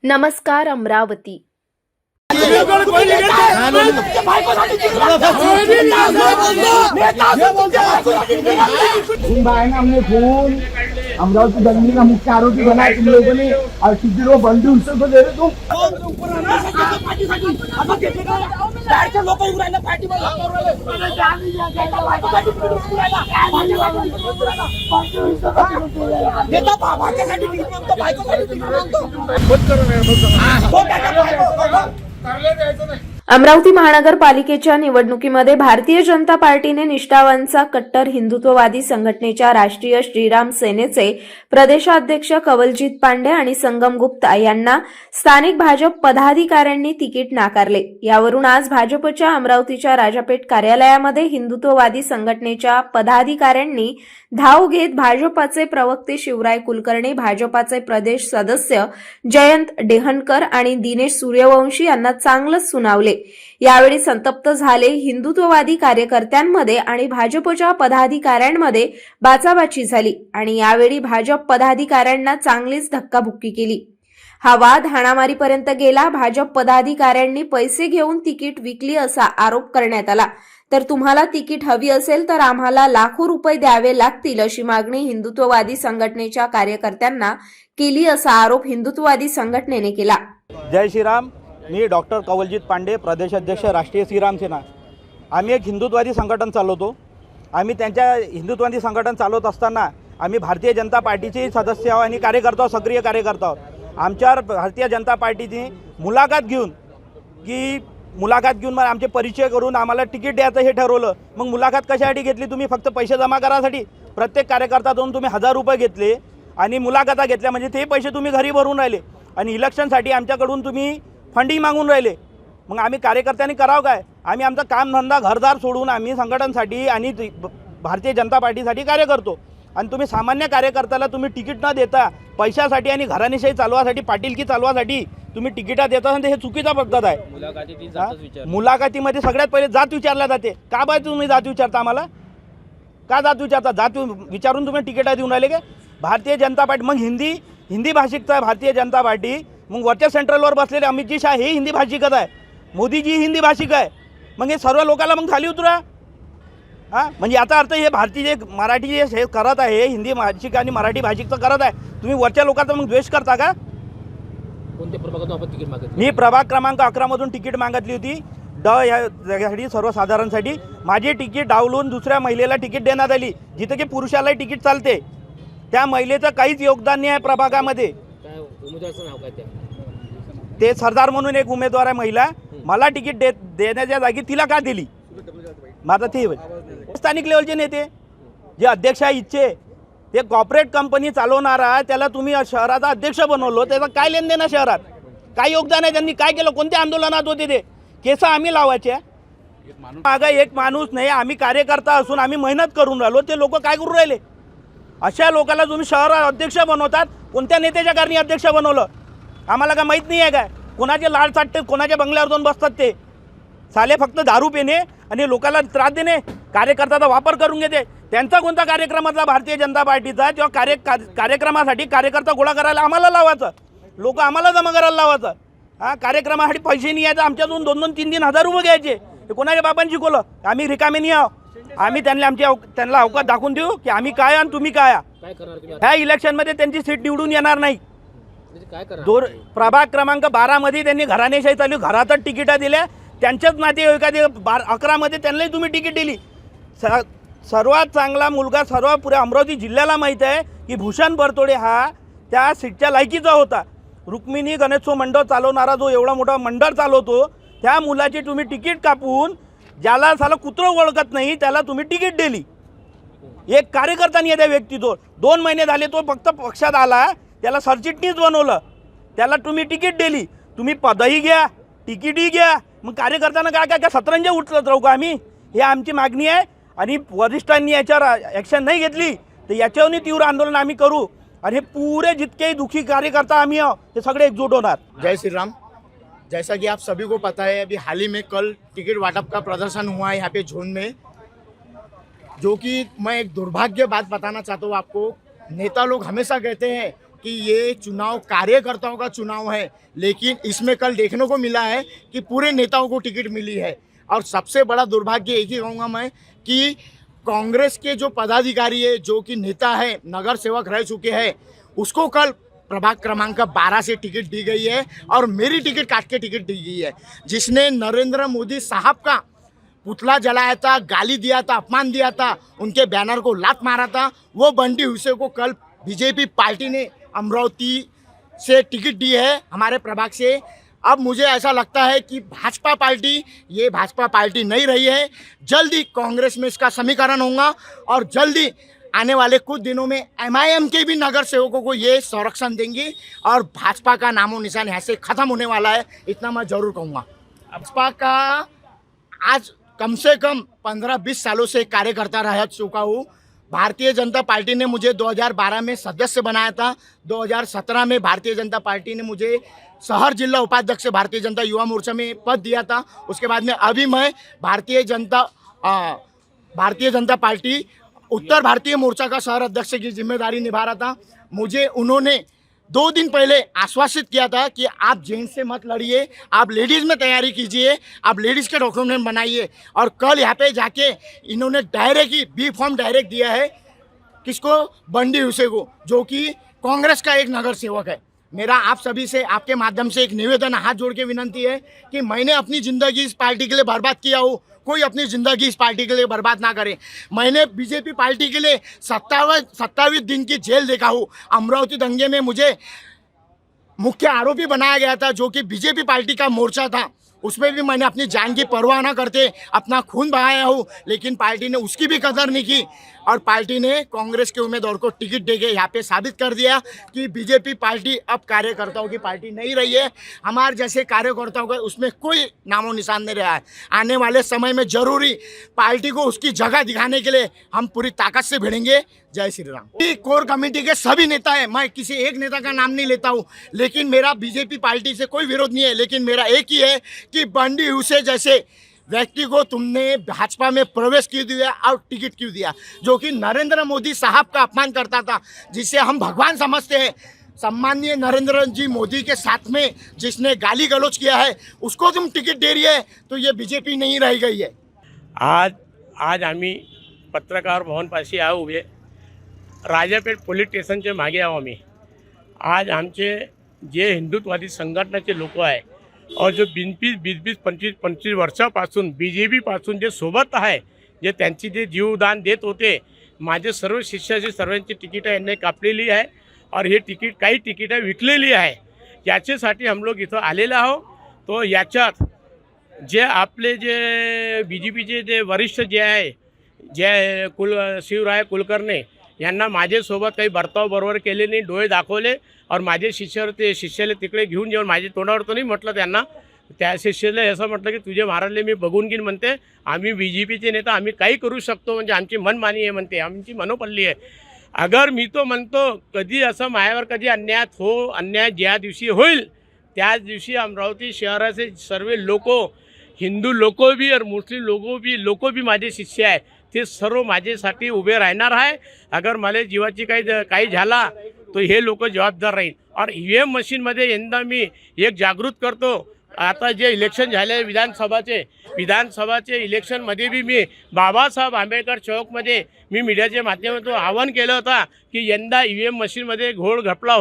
नमस्कार अमरावती। हमने खून अमरावती दंगे का मुख्य आरोपी बनाया तुम लोगों ने और किसी को बंदी उससे तो दे रहे तुम। अमरावती महानगरपालिकेच्या निवडणुकीमध्ये भारतीय जनता पार्टीने निष्ठावांचा कट्टर हिंदुत्ववादी संघटनेच्या राष्ट्रीय श्रीराम सेनेचे प्रदेशाध्यक्ष कवलजीत पांडे आणि संगम गुप्ता यांना स्थानिक भाजप पदाधिकाऱ्यांनी तिकीट नाकारले। यावरून आज भाजपच्या अमरावतीच्या राजापेठ कार्यालयामध्ये हिंदुत्ववादी संघटनेच्या पदाधिकाऱ्यांनी धाव घेत भाजपाचे प्रवक्ते शिवराय कुलकर्णी, भाजपाचे प्रदेश सदस्य जयंत डेहनकर आणि दिनेश सूर्यवंशी यांना चांगलंच सुनावले। यावेळी संतप्त झाले हिंदुत्ववादी कार्यकर्त्यांमध्ये आणि भाजपच्या पदाधिकाऱ्यांमध्ये बाचाबाची झाली आणि यावेळी भाजप पदाधिकाऱ्यांना चांगलीच धक्काबुक्की केली। हा वाद हाणामारीपर्यंत गेला। भाजप पदाधिकाऱ्यांनी पैसे घेऊन तिकीट विकली असा आरोप करण्यात आला। तर तुम्हाला तिकीट हवी असेल तर आम्हाला लाखो रुपये द्यावे लागतील अशी मागणी हिंदुत्ववादी संघटनेच्या कार्यकर्त्यांना केली असा आरोप हिंदुत्ववादी संघटनेने केला। जय श्रीराम। मी डॉक्टर कवलजीत पांडे, प्रदेशाध्यक्ष राष्ट्रीय श्रीराम सेना। आम्ही एक हिंदुत्ववादी संघटन चालवतो। आम्ही त्यांच्या हिंदुत्ववादी संघटन चालवत असताना आम्ही भारतीय जनता पार्टीचे सदस्य आहोत आणि कार्यकर्ता, सक्रिय कार्यकर्ता आहोत। आमच्यावर भारतीय जनता पार्टीची मुलाखत घेऊन मग आमचे परिचय करून आम्हाला तिकीट द्यायचं हे ठरवलं। मग मुलाखत कशासाठी घेतली तुम्ही? फक्त पैसे जमा करासाठी। प्रत्येक कार्यकर्त्यातून तुम्ही 1000 रुपये घेतले आणि मुलाखता घेतल्या, म्हणजे ते पैसे तुम्ही घरी भरून राहिले आणि इलेक्शनसाठी आमच्याकडून तुम्ही फंडिंग मागून राहिले। मग आम्ही कार्यकर्त्यांनी करावं काय? आम्ही आमचा कामधंदा घरदार सोडून आम्ही संघटनासाठी आणि भारतीय जनता पार्टीसाठी कार्य करतो आणि तुम्ही सामान्य कार्यकर्त्याला तुम्ही तिकीट न देता पैशासाठी आणि घराणेशाही चालवासाठी, पाटीलकी चालवासाठी तुम्ही तिकीटा देता, हे चुकीचा पद्धत आहे। मुलाखतीमध्ये सगळ्यात पहिले जात विचारल्या जाते। का बाय तुम्ही जात विचारता? आम्हाला का जात विचारता? जात विचारून तुम्ही तिकीटा देऊन राहिले का? भारतीय जनता पार्टी मग हिंदी भाषिकचा भारतीय जनता पार्टी, मग वरच्या सेंट्रलवर बसलेले अमित शाह हे हिंदी भाषिकच आहे, मोदीजी हिंदी भाषिक आहे। मग हे सर्व लोकांना मग खाली उतरा। म्हणजे याचा अर्थ हे भारतीय मराठी हे करत आहे, हिंदी भाषिक आणि मराठी भाषिकचं करत आहे, तुम्ही वरच्या लोकांचा मग द्वेष करता का? कोणत्या प्रभागातून आपण तिकीट मागितलं? मी प्रभाग क्रमांक 11 मधून तिकीट मागितली होती, या जागेसाठी, सर्वसाधारणसाठी। माझी तिकीट डावलून दुसऱ्या महिलेला तिकीट देण्यात आली, जिथे की पुरुषालाही तिकीट चालते। त्या महिलेचं काहीच योगदान नाही आहे प्रभागामध्ये। काय उमेदवाराचं नाव काय ते सरदार म्हणून एक उमेदवार आहे महिला, मला तिकीट देण्याच्या जागी तिला का दिली? माझा ते स्थानिक लेवलचे नेते जे अध्यक्ष आहे इच्छे, ते कॉर्पोरेट कंपनी चालवणारा, त्याला तुम्ही शहराचा अध्यक्ष बनवलं, त्याचा काय लेन देणं? शहरात काय योगदान आहे? त्यांनी काय केलं? कोणत्या आंदोलनात होते ते? केस आम्ही लावायचे? एक माणूस नाही, आम्ही कार्यकर्ता असून आम्ही मेहनत करून राहिलो, ते लोक काय करून राहिले? अशा लोकांना तुम्ही शहरात अध्यक्ष बनवतात। कोणत्या नेत्याच्या कारणी अध्यक्ष बनवलं? आम्हाला काय माहीत नाही आहे काय? कोणाचे लाल चाटते, कोणाच्या बंगल्यावर जाऊन बसतात ते साले, फक्त दारू पिणे आणि लोकांना त्रास देणे, कार्यकर्त्याचा वापर करून घेते। त्यांचा कोणता कार्यक्रमाचा भारतीय जनता पार्टीचा, जेव्हा कार्यक्रमासाठी कार्यकर्ता गोळा करायला आम्हाला लावायचं, लोक आम्हाला जमा करायला लावायचं। कार्यक्रमासाठी पैसे नाही यायचं, आमच्यातून 2-2, 3-3 हजार रुपये घ्यायचे। हे कोणाच्या बाबांनी शिकवलं? आम्ही रिकामे नाही आहोत। आम्ही त्यांना अवकाश दाखवून देऊ की आम्ही काय आणि तुम्ही काय। ह्या इलेक्शनमध्ये त्यांची सीट निवडून येणार नाही। प्रभाग क्रमांक 12 मध्ये त्यांनी घराणेशाही चालू, घरातच तिकिटा दिल्या, त्यांच्याच नातेवाईकाचे 11 मध्ये त्यांनाही तुम्ही तिकीट दिली। सर्वात चांगला मुलगा सर्व पुऱ्या अमरावती जिल्ह्याला माहीत आहे की भूषण बरतोडे हा त्या सीटच्या लायकीचा होता। रुक्मिणी गणेशोत्सव मंडळ चालवणारा जो एवढा मोठा मंडळ चालवतो, त्या मुलाची तुम्ही तिकीट कापून, ज्याला साला कुत्रं ओळखत नाही त्याला तुम्ही तिकीट दिली। एक कार्यकर्ता नाही आहे त्या व्यक्तीजवळ, 2 महिने झाले तो फक्त पक्षात आला, त्याला सरचिटणीस बनवलं, त्याला तुम्ही तिकीट दिली। तुम्ही पदही घ्या, तिकीटही घ्या, मग कार्यकर्त्यांना काय सतरंज उठलत राहू का आम्ही? हे आमची मागणी आहे आणि वरिष्ठांनी याच्यावर ॲक्शन नाही घेतली तर याच्यावरही तीव्र आंदोलन आम्ही करू आणि हे पुरे जितके दुखी कार्यकर्ता आम्ही आहोत ते सगळे एकजूट होणार। जय श्री राम। जैसा कि आप सभी को पता है, अभी हाल ही में कल टिकट वाटप का प्रदर्शन हुआ है यहाँ पे जोन में, जो कि मैं एक दुर्भाग्य बात बताना चाहता हूँ आपको। नेता लोग हमेशा कहते हैं कि ये चुनाव कार्यकर्ताओं का चुनाव है, लेकिन इसमें कल देखने को मिला है कि पूरे नेताओं को टिकट मिली है। और सबसे बड़ा दुर्भाग्य एक ही कहूँगा मैं कि कांग्रेस के जो पदाधिकारी है, जो कि नेता है, नगर सेवक रह चुके हैं, उसको कल प्रभाग क्रमांक 12 से टिकट दी गई है और मेरी टिकट काट के टिकट दी गई है। जिसने नरेंद्र मोदी साहब का पुतला जलाया था, गाली दिया था, अपमान दिया था, उनके बैनर को लात मारा था, वो बंटी हुसैन को कल बीजेपी पार्टी ने अमरावती से टिकट दी है, हमारे प्रभाग से। अब मुझे ऐसा लगता है कि भाजपा पार्टी ये भाजपा पार्टी नहीं रही है। जल्दी कांग्रेस में इसका समीकरण होगा और जल्दी आने वाले कुछ दिनों में MIM के भी नगर सेवकों को ये संरक्षण देंगी और भाजपा का नामो निशान यहाँ से ख़त्म होने वाला है, इतना मैं ज़रूर कहूँगा। भाजपा का आज कम से कम 15-20 सालों से कार्यकर्ता रह चुका हूँ। भारतीय जनता पार्टी ने मुझे 2012 में सदस्य बनाया था। 2017 में भारतीय जनता पार्टी ने मुझे शहर जिला उपाध्यक्ष भारतीय जनता युवा मोर्चा में पद दिया था। उसके बाद में अभी मैं भारतीय जनता पार्टी उत्तर भारतीय मोर्चा का शहर अध्यक्ष की जिम्मेदारी निभा रहा था। मुझे उन्होंने 2 दिन पहले आश्वासित किया था कि आप जेंट्स से मत लड़िए, आप लेडीज़ में तैयारी कीजिए, आप लेडीज़ के डॉक्यूमेंट बनाइए। और कल यहाँ पे जाके इन्होंने डायरेक्ट ही बी फॉर्म डायरेक्ट दिया है, किसको? बंटी हुसैन को, जो कि कांग्रेस का एक नगर सेवक है। मेरा आप सभी से, आपके माध्यम से एक निवेदन, हाथ जोड़ के विनंती है कि मैंने अपनी ज़िंदगी इस पार्टी के लिए बर्बाद किया हो, कोई अपनी ज़िंदगी इस पार्टी के लिए बर्बाद ना करे। मैंने बीजेपी पार्टी के लिए 27 दिन की जेल देखा हूँ। अमरावती दंगे में मुझे मुख्य आरोपी बनाया गया था, जो कि बीजेपी पार्टी का मोर्चा था। उसमें भी मैंने अपनी जान की परवाह ना करते अपना खून बहाया हूँ, लेकिन पार्टी ने उसकी भी कदर नहीं की और पार्टी ने कांग्रेस के उम्मीदवार को टिकट देके यहाँ पे साबित कर दिया कि बीजेपी पार्टी अब कार्यकर्ताओं की पार्टी नहीं रही है। हमारे जैसे कार्यकर्ताओं का उसमें कोई नामो निशान नहीं रहा है। आने वाले समय में जरूरी पार्टी को उसकी जगह दिखाने के लिए हम पूरी ताकत से भिड़ेंगे। जय श्री राम। कोर कमेटी के सभी नेता हैं, मैं किसी एक नेता का नाम नहीं लेता हूँ, लेकिन मेरा बीजेपी पार्टी से कोई विरोध नहीं है, लेकिन मेरा एक ही है कि बंटी हुसैन जैसे व्यक्ति को तुमने भाजपा में प्रवेश क्यों दिया और टिकट क्यों दिया, जो कि नरेंद्र मोदी साहब का अपमान करता था, जिसे हम भगवान समझते हैं। सम्माननीय नरेंद्र जी मोदी के साथ में जिसने गाली गलौज किया है, उसको तुम टिकट दे रही है, तो ये बीजेपी नहीं रह गई है। आज आम्ही पत्रकार भवनपाशी आहे उभे, राजापेठ पोलीस स्टेशनच्या मागे आहो आम्ही। आज आमचे जे हिंदुत्ववादी संघटनाचे लोक आहे और जो 20-25 वर्षापासून बीजेपी पासून जे सोबत आहे, जे त्यांची जे जीवदान देत होते, माझे सर्व शिष्याची सर्वांची तिकीट यांनी कापलेली आहे और हे तिकीट काही तिकीट विकलेली आहे। याच्यासाठी हम लोग इथं आलेले आहो। तो याच्यात जे आपले जे बीजेपीचे जे वरिष्ठ जे आहे, जे शिवराय कुलकर्णी यांना माझ्यासोबत काही बर्ताव बरोबर केले नाही, डोळे दाखवले और माझे शिष्याला तिकडे घेऊन जेव्हा माझे तोंडावर तर नाही म्हटलं त्यांना, त्या शिष्याला असं म्हटलं की तुझे महाराजले मी बघून घेईन म्हणते, आम्ही बीजेपीचे नेता आम्ही काही करू शकतो, म्हणजे आमची मनमानी आहे म्हणते, आमची मनोपल्ली आहे। अगर मी तो म्हणतो कधी असं मायावर कधी अन्याय ज्या दिवशी होईल त्याच दिवशी अमरावती शहराचे सर्व लोक, हिंदू लोक भी और मुस्लिम लोक भी माझे शिष्य आहे, ते सर्व माझ्यासाठी उभे राहणार आहे। अगर मला जीवाची काही झाला तो हे लोक जबाबदार राहील। और EVM मशीनमध्ये यंदा मी एक जागृत करतो। आता जे इलेक्शन झाले विधानसभाचे इलेक्शनमध्ये भी मी बाबासाहेब आंबेडकर चौकमध्ये मी मीडियाच्या माध्यमातून आवाहन केलं होतं की यंदा EVM मशीनमध्ये घोळ घपला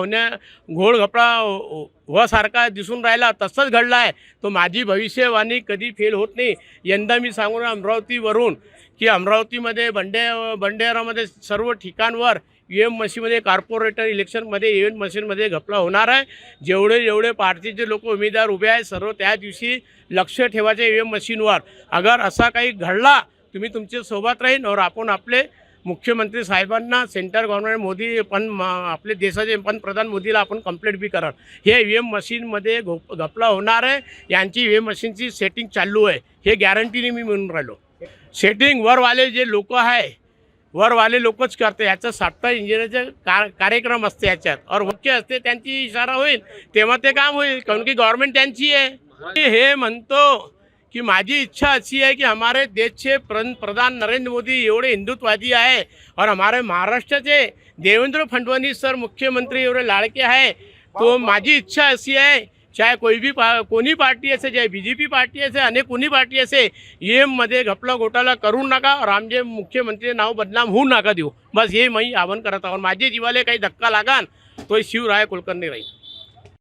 सारखा दिसून राहिला, तसंच घडला आहे। तो माझी भविष्यवाणी कधी फेल होत नाही। यंदा मी सांगून अमरावतीवरून की अमरावतीमध्ये बंडेरामध्ये सर्व ठिकाणवर EVM मशीनमध्ये कॉर्पोरेटर इलेक्शनमध्ये EVM मशीनमध्ये घपला होणार आहे। जेवढे पार्टीचे लोक उमेदवार उभे आहेत सर्व त्या दिवशी लक्ष ठेवायचे EVM मशीनवर। अगर असा काही घडला तुम्ही तुमच्या सोबत राहीन और आपण आपले मुख्यमंत्री साहेबांना, सेंटर गव्हर्नमेंट मोदी आपले देशाचे पंतप्रधान मोदीला आपण कंप्लेंट बी करा। हे EVM मशीनमध्ये घपला होणार आहे, यांची EVM मशीनची सेटिंग चालू आहे, हे गॅरंटीने मी म्हणून राहिलो। सेटिंग वरवाले जे लोक आहे, वरवाले लोकच करते, याचा सॉफ्टवेअर इंजिनिअरचा कार्यक्रम असते याच्यात और मुख्य असते, त्यांची इशारा होईल तेव्हा ते काम होईल, कारण की गव्हर्नमेंट त्यांची आहे। हे म्हणतो की माझी इच्छा अशी आहे की हमारे देश के प्रधान नरेंद्र मोदी एवढे हिंदुत्ववादी आहे और हमारे महाराष्ट्राचे देवेंद्र फडणवीस सर मुख्यमंत्री एवढे लाडके आहे, तो माझी इच्छा अशी आहे, चाहे कोई भी कोणी पार्टी असे, चाहे बीजेपी पार्टी असे, अनेक कोणी पार्टी असे, मध्ये घपला घोटाळा करू नका और आमचे मुख्यमंत्री नाव बदनाम होऊ नका देऊ. बस हे मी आवाहन करत आहोत. माझे जीवाला काही धक्का लागान तो शिवराय कुलकर्णी राहील.